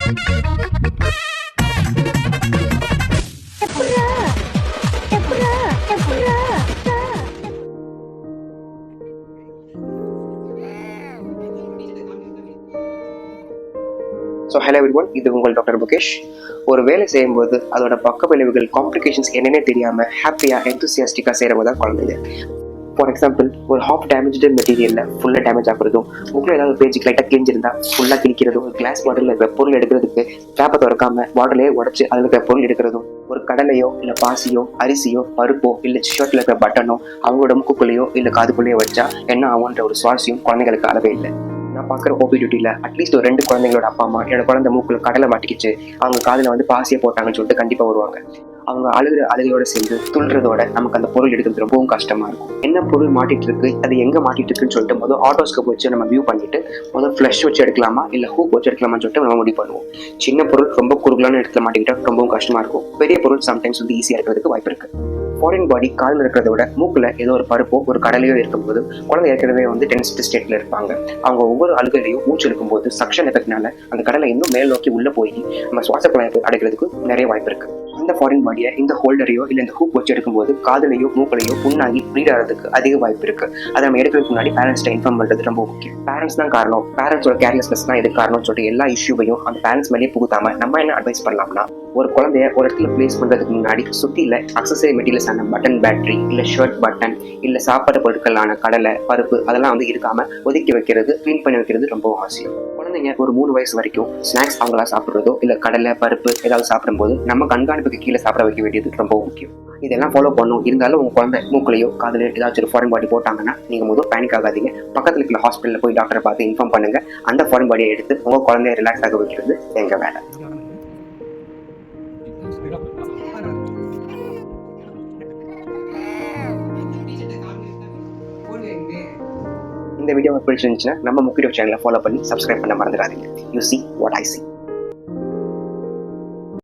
So hello everyone, இது உங்கள் doctor Mukesh. ஒரு வேலை செய்யும்போது அதோட பக்க விளைவுகள் காம்ப்ளிகேஷன்ஸ் என்னென்னே தெரியாமல் ஹாப்பியாக எந்தூசியாஸ்டிக்காக செய்கிறவங்க தான் குழந்தைங்க. ஃபார் எக்ஸாம்பிள், ஒரு ஹாஃப் டேமேஜ்டு மெட்டீரியலில் ஃபுல்லாக டேமேஜ் ஆகுறதும், முக்கில் ஏதாவது பேஜுக்கு லைட்டாக கிழிஞ்சிருந்தா ஃபுல்லாக கிழிக்கிறதும், ஒரு கிளாஸ் பாட்டிலில் இருக்கிற பொருள் எடுக்கிறதுக்கு கேப்பை திறக்காமல் பாட்டிலே உடச்சி அதில் இருக்கிற பொருள் எடுக்கிறதும், ஒரு கடலையோ இல்லை பாசியோ அரிசியோ பருப்போ இல்லை ஷர்ட்டில் இருக்கிற பட்டனோ அவங்களோட முக்குக்குள்ளேயோ இல்லை காதுக்குள்ளேயோ வச்சா என்ன ஆகுன்ற ஒரு சுவாரஸ்யம் குழந்தைங்களுக்கு அளவே இல்லை. நான் பார்க்குற ஓபி டியூட்டியில் அட்லீஸ்ட் ஒரு 2 குழந்தைங்களோட அப்பா அம்மா என்னோட குழந்தை மூக்கில் கடலை மாட்டிக்கிச்சு அவங்க காதில் வந்து பாசியை போட்டாங்கன்னு சொல்லிட்டு கண்டிப்பாக வருவாங்க. அவங்க அழுகையோட சேர்ந்து துள்றதோட நமக்கு அந்த பொருள் எடுக்கிறது ரொம்பவும் கஷ்டமா இருக்கும். என்ன பொருள் மாட்டிட்டு இருக்கு, அது எங்க மாட்டிட்டு இருக்குன்னு சொல்லிட்டு முதல் ஆட்டோஸ்கோப் வச்சு நம்ம வியூ பண்ணிட்டு முதல் ஃப்ளஷ் வச்சு எடுக்கலாமா இல்லை ஹூக் வச்சு எடுக்கலாமான்னு சொல்லிட்டு நம்ம முடிவு பண்ணுவோம். சின்ன பொருள் ரொம்ப குறுகலான இடத்துல மாட்டிக்கிட்டா ரொம்பவும் கஷ்டமா இருக்கும். பெரிய பொருள் சம்டைம்ஸ் வந்து ஈஸியாக இருக்கிறதுக்கு வாய்ப்பு இருக்கு. ஃபாரின் பாடி காலில் இருக்கிறத விட மூக்கில் ஏதோ ஒரு பருப்போ ஒரு கடலையோ இருக்கும்போது குழந்தை ஏற்கனவே வந்து டென்ஸ்ட் ஸ்டேட்ல இருப்பாங்க. அவங்க ஒவ்வொரு அழுகையிலையும் மூச்சு எடுக்கும்போது சக்ஷன் எஃபெக்ட்னால அந்த கடலை இன்னும் மேல் நோக்கி உள்ள போய் நம்ம சுவாச குழாயை அடைக்கிறதுக்கு நிறைய வாய்ப்பு இருக்கு. இந்த ஃபாரின் பாடியை இந்த ஹோல்டரையோ இல்லை இந்த ஹூக் வச்சு எடுக்கும்போது காதலையோ மூக்கலையோ புண்ணாகி ப்ளீட் ஆகிறதுக்கு அதிக வாய்ப்பு இருக்கு. அதை நம்ம எடுக்கிறதுக்கு முன்னாடி பேரண்ட்ஸ்ட்டை இன்ஃபார்ம் பண்ணுறது ரொம்ப முக்கியம். பேரண்ட்ஸ் தான் காரணம், பேரண்ட்ஸோட கேர்லெஸ்னஸ் தான் இது காரணம்னு சொல்லிட்டு எல்லா இஷ்யூவையும் அந்த பேரண்ட்ஸ் மேலேயே புகுத்தாம நம்ம என்ன அட்வைஸ் பண்ணலாம்னா, ஒரு குழந்தைய ஒரு இடத்துல பிளேஸ் பண்ணுறதுக்கு முன்னாடி சுற்றில அக்சசரி மெட்டீரியல்ஸ் ஆன பட்டன் பேட்டரி இல்லை ஷர்ட் பட்டன் இல்லை சாப்பாடு பொருட்களான கடலை பருப்பு அதெல்லாம் வந்து இருக்காம ஒதுக்கி வைக்கிறது, க்ளீன் பண்ணி வைக்கிறது ரொம்ப அவசியம். குழந்தைங்க ஒரு 3 வயசு வரைக்கும் ஸ்நாக்ஸ் அவங்களா சாப்பிட்றதோ இல்லை கடலை பருப்பு ஏதாவது சாப்பிடும்போது நம்ம கண்காணிப்புக்கு கீழே சாப்பிட வைக்க வேண்டியது ரொம்ப முக்கியம். இதெல்லாம் ஃபாலோ பண்ணும். இருந்தாலும் உங்கள் குழந்தை மூக்கலையோ காதலையோ ஏதாச்சும் ஒரு ஃபாரின் பாடி போட்டாங்கன்னா நீங்கள் முதல் பேனிக் ஆகாதீங்க. பக்கத்தில் இருக்கிற ஹாஸ்பிட்டலில் போய் டாக்டரை பார்த்து இன்ஃபார்ம் பண்ணுங்க. அந்த ஃபாரின் பாடியை எடுத்து உங்கள் குழந்தைய ரிலாக்ஸ் ஆக வைக்கிறது எங்கள் வேலை. இந்த வீடியோ பிடிச்சிருந்துச்சுன்னா நம்ம முக்கிய சேனலை ஃபாலோ பண்ணி சப்ஸ்கிரைப் பண்ண மறந்துடாதீங்க. You see what I see.